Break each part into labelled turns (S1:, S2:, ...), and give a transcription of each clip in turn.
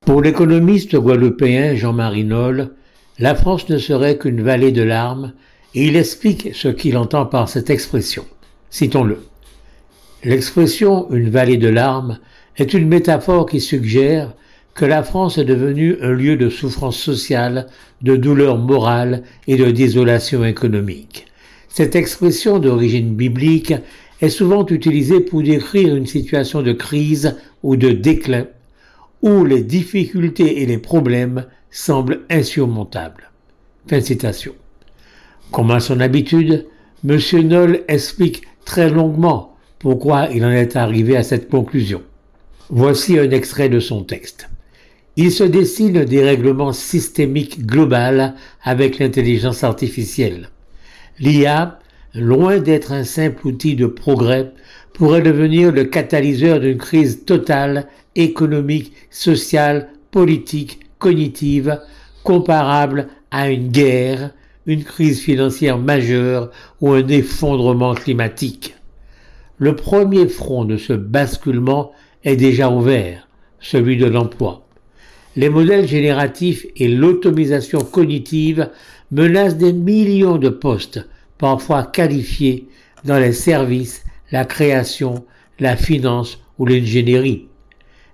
S1: Pour l'économiste guadeloupéen Jean-Marie Nolle, la France ne serait qu'une vallée de larmes et il explique ce qu'il entend par cette expression. Citons-le. L'expression « une vallée de larmes » est une métaphore qui suggère que la France est devenue un lieu de souffrance sociale, de douleur morale et de désolation économique. Cette expression d'origine biblique est souvent utilisée pour décrire une situation de crise ou de déclin, où les difficultés et les problèmes semblent insurmontables. Fin de citation. Comme à son habitude, M. Nolle explique très longuement pourquoi il en est arrivé à cette conclusion. Voici un extrait de son texte. Il se dessine des règlements systémiques globaux avec l'intelligence artificielle. L'IA, loin d'être un simple outil de progrès, pourrait devenir le catalyseur d'une crise totale, économique, sociale, politique, cognitive, comparable à une guerre, une crise financière majeure ou un effondrement climatique. Le premier front de ce basculement est déjà ouvert, celui de l'emploi. Les modèles génératifs et l'automatisation cognitive menacent des millions de postes, parfois qualifiés, dans les services, la création, la finance ou l'ingénierie.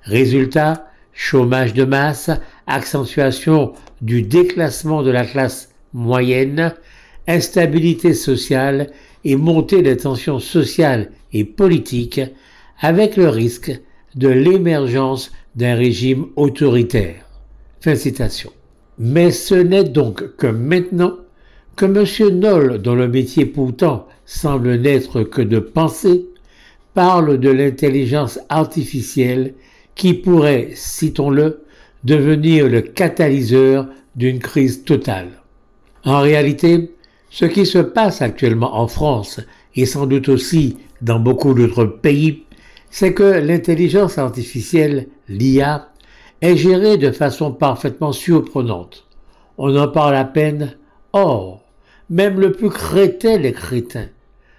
S1: Résultat, chômage de masse, accentuation du déclassement de la classe moyenne, instabilité sociale et montée des tensions sociales et politiques, avec le risque de l'émergence d'un régime autoritaire. Fin de citation. Mais ce n'est donc que maintenant que M. Nolle, dont le métier pourtant semble n'être que de penser, parle de l'intelligence artificielle qui pourrait, citons-le, devenir le catalyseur d'une crise totale. En réalité, ce qui se passe actuellement en France, et sans doute aussi dans beaucoup d'autres pays, c'est que l'intelligence artificielle, l'IA, est gérée de façon parfaitement surprenante. On en parle à peine. Or, même le plus crétin des crétins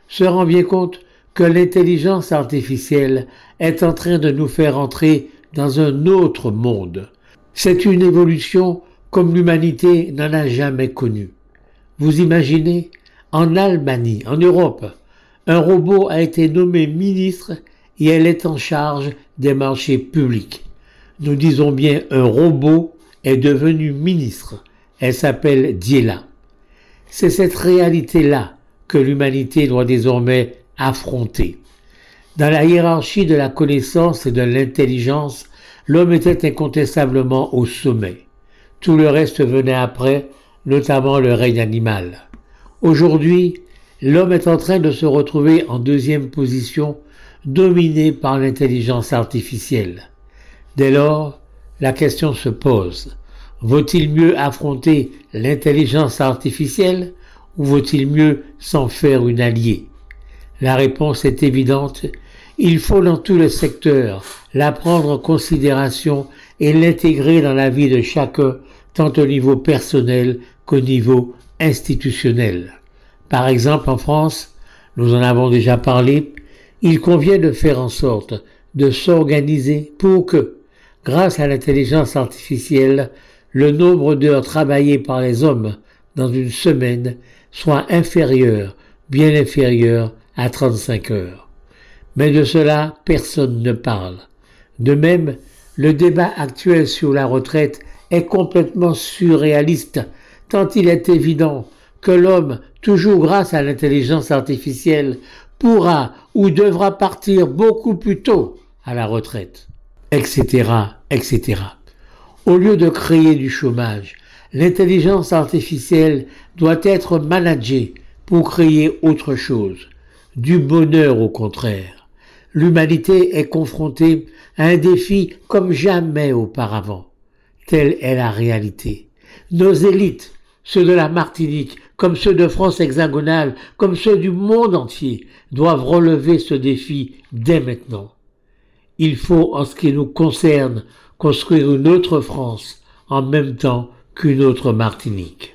S1: se rend bien compte que l'intelligence artificielle est en train de nous faire entrer dans un autre monde. C'est une évolution comme l'humanité n'en a jamais connue. Vous imaginez, en Allemagne, en Europe, un robot a été nommé ministre et elle est en charge des marchés publics. Nous disons bien un robot est devenu ministre. Elle s'appelle Diela. C'est cette réalité-là que l'humanité doit désormais affronter. Dans la hiérarchie de la connaissance et de l'intelligence, l'homme était incontestablement au sommet. Tout le reste venait après, notamment le règne animal. Aujourd'hui, l'homme est en train de se retrouver en deuxième position, dominé par l'intelligence artificielle. Dès lors, la question se pose. Vaut-il mieux affronter l'intelligence artificielle ou vaut-il mieux s'en faire une alliée? La réponse est évidente. Il faut dans tous les secteurs la prendre en considération et l'intégrer dans la vie de chacun, tant au niveau personnel qu'au niveau institutionnel. Par exemple, en France, nous en avons déjà parlé, il convient de faire en sorte de s'organiser pour que, grâce à l'intelligence artificielle, le nombre d'heures travaillées par les hommes dans une semaine soit inférieur, bien inférieur à 35 heures. Mais de cela, personne ne parle. De même, le débat actuel sur la retraite est complètement surréaliste, tant il est évident que l'homme, toujours grâce à l'intelligence artificielle, pourra ou devra partir beaucoup plus tôt à la retraite, etc., etc. Au lieu de créer du chômage, l'intelligence artificielle doit être managée pour créer autre chose, du bonheur au contraire. L'humanité est confrontée à un défi comme jamais auparavant. Telle est la réalité. Nos élites, ceux de la Martinique, comme ceux de France hexagonale, comme ceux du monde entier, doivent relever ce défi dès maintenant. Il faut, en ce qui nous concerne, construire une autre France en même temps qu'une autre Martinique.